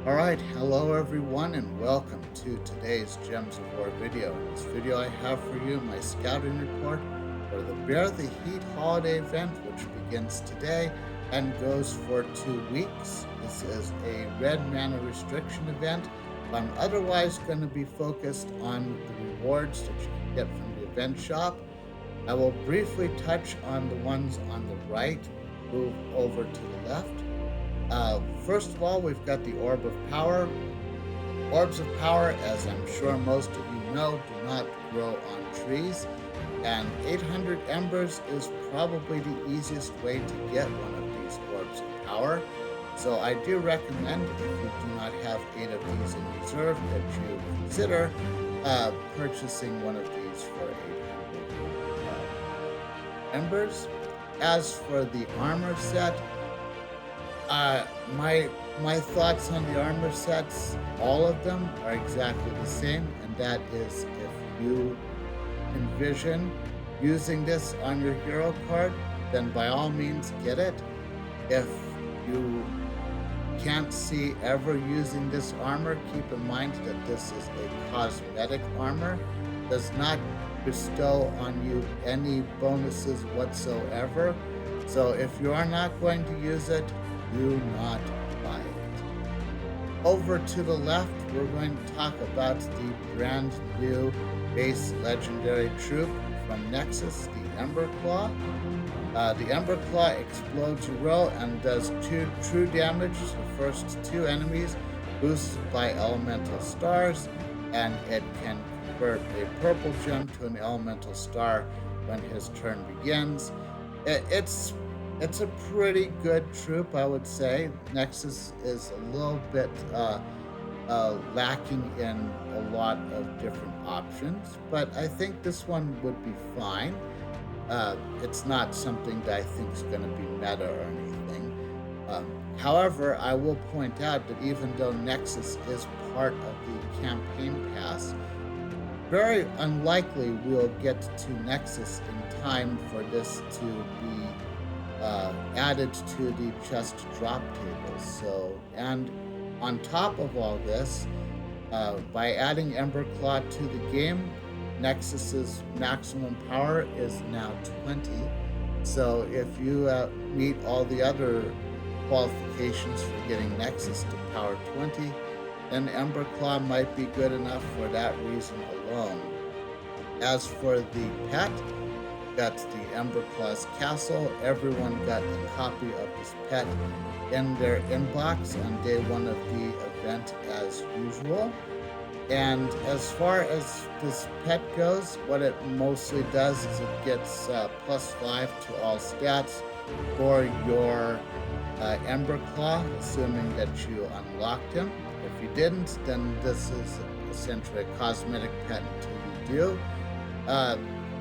Alright, hello everyone and welcome to today's Gems of War video. In this video I have for you my scouting report for the Bear the Heat holiday event, which begins today and goes for 2 weeks. This is a red mana restriction event. I'm otherwise going to be focused on the rewards that you can get from the event shop. I will briefly touch on the ones on the right, move over to the left. First of all, we've got the Orb of Power. Orbs of Power, as I'm sure most of you know, do not grow on trees, and 800 Embers is probably the easiest way to get one of these Orbs of Power. So I do recommend, if you do not have 8 of these in reserve, that you consider purchasing one of these for 800 Embers. As for the armor set, my thoughts on the armor sets, all of them are exactly the same, and that is if you envision using this on your hero card, then by all means get it. If you can't see ever using this armor, keep in mind that this is a cosmetic armor, does not bestow on you any bonuses whatsoever. So if you are not going to use it, do not buy it. Over to the left, we're going to talk about the brand new base legendary troop from Nexus, the Emberclaw. The Emberclaw explodes a row and does 2 true damage to the first 2 enemies, boosted by elemental stars, and it can convert a purple gem to an elemental star when his turn begins. It's a pretty good troop, I would say. Nexus is a little bit lacking in a lot of different options, but I think this one would be fine. It's not something that I think is going to be meta or anything. However, I will point out that even though Nexus is part of the campaign pass, very unlikely we'll get to Nexus in time for this to be added to the chest drop tables. So, and on top of all this, by adding Emberclaw to the game, Nexus's maximum power is now 20. So if you meet all the other qualifications for getting Nexus to power 20, then Emberclaw might be good enough for that reason alone. As for the pet, got the Emberclaw's castle. Everyone got a copy of this pet in their inbox on day 1 of the event as usual. And as far as this pet goes, what it mostly does is it gets +5 to all stats for your Emberclaw, assuming that you unlocked him. If you didn't, then this is essentially a cosmetic pet until you do.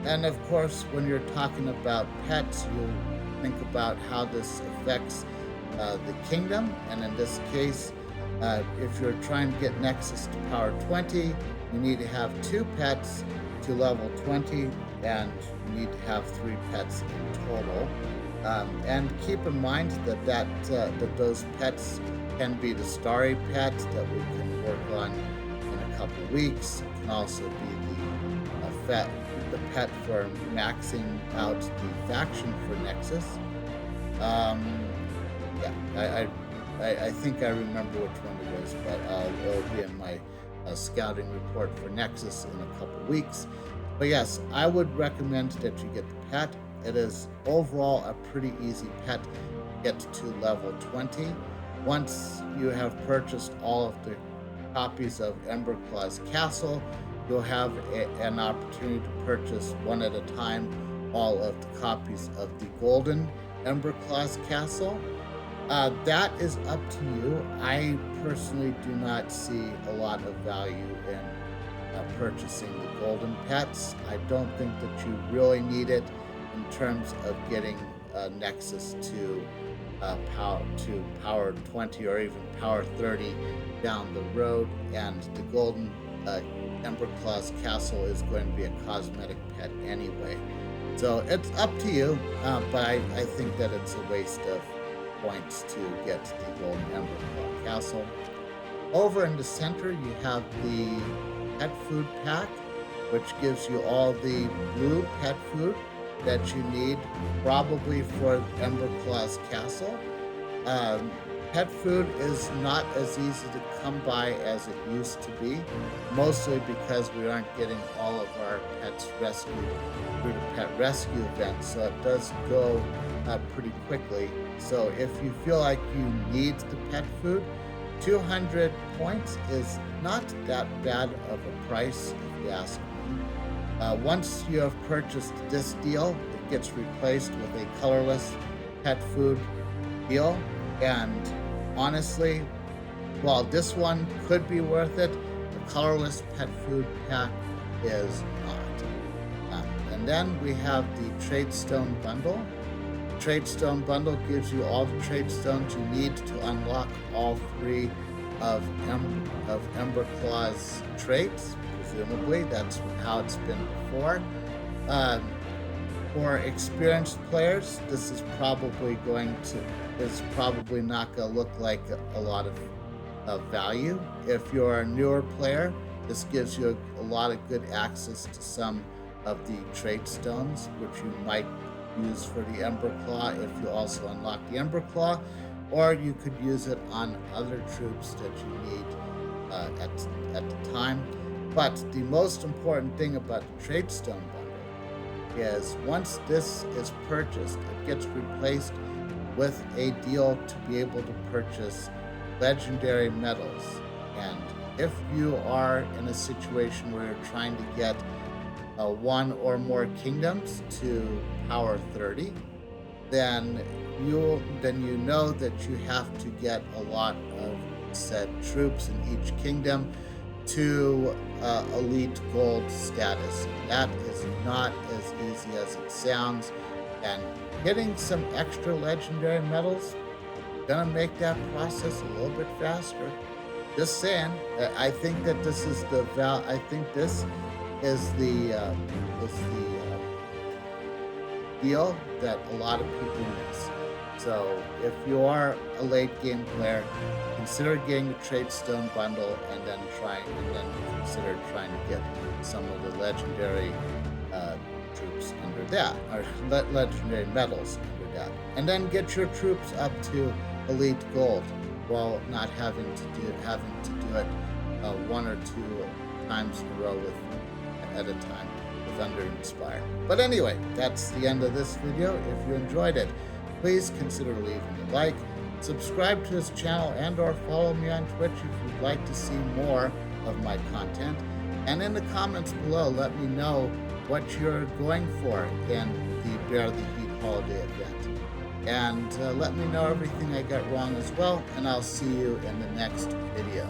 And of course, when you're talking about pets, you think about how this affects the kingdom. And in this case, if you're trying to get Nexus to power 20, you need to have 2 pets to level 20, and you need to have 3 pets in total. And keep in mind that those pets can be the Starry pet that we can work on in a couple weeks. It can also be the pet for maxing out the faction for Nexus. I think I remember which one it is, but it'll be in my scouting report for Nexus in a couple weeks. But yes, I would recommend that you get the pet. It is overall a pretty easy pet to get to level 20. Once you have purchased all of the copies of Emberclaw's castle, you'll have an opportunity to purchase one at a time all of the copies of the golden Emberclaw's castle. That is up to you. I personally do not see a lot of value in purchasing the golden pets. I don't think that you really need it in terms of getting Nexus to power 20 or even power 30 down the road, and the golden Emberclaw's castle is going to be a cosmetic pet anyway. So it's up to you, but I think that it's a waste of points to get the golden Emberclaw castle. Over in the center, you have the pet food pack, which gives you all the blue pet food that you need, probably for Emberclaw's castle. Um, Pet food is not as easy to come by as it used to be, mostly because we aren't getting all of our pets rescued through the pet rescue event, so it does go pretty quickly. So if you feel like you need the pet food, 200 points is not that bad of a price, if you ask me. Once you have purchased this deal, it gets replaced with a colorless pet food deal. And honestly, while this one could be worth it, the colorless pet food pack is not. And then we have the Tradestone Bundle. Tradestone Bundle gives you all the trade stones you need to unlock all three of Emberclaw's traits. Presumably, that's how it's been before. Um, for experienced players, this is probably not going to look like a lot of value. If you're a newer player, this gives you a lot of good access to some of the trait stones, which you might use for the Emberclaw if you also unlock the Emberclaw, or you could use it on other troops that you need at the time. But the most important thing about the Trade Stone Bundle is once this is purchased, it gets replaced with a deal to be able to purchase legendary medals. And if you are in a situation where you're trying to get one or more kingdoms to power 30, then you know that you have to get a lot of said troops in each kingdom to elite gold status. That is not as easy as it sounds, and getting some extra legendary medals gonna make that process a little bit faster. Just saying. I think that this is I think this is the deal that a lot of people miss. So if you are a late game player, consider getting the Trade Stone Bundle, and then consider trying to get some of the legendary troops under that, or legendary medals under that, and then get your troops up to elite gold while not having to do it one or two times in a row at a time with Under Inspire. But anyway, that's the end of this video. If you enjoyed it, please consider leaving a like, subscribe to this channel, and or follow me on Twitch if you'd like to see more of my content. And in the comments below, let me know what you're going for in the Bear the Heat holiday event. And let me know everything I got wrong as well, and I'll see you in the next video.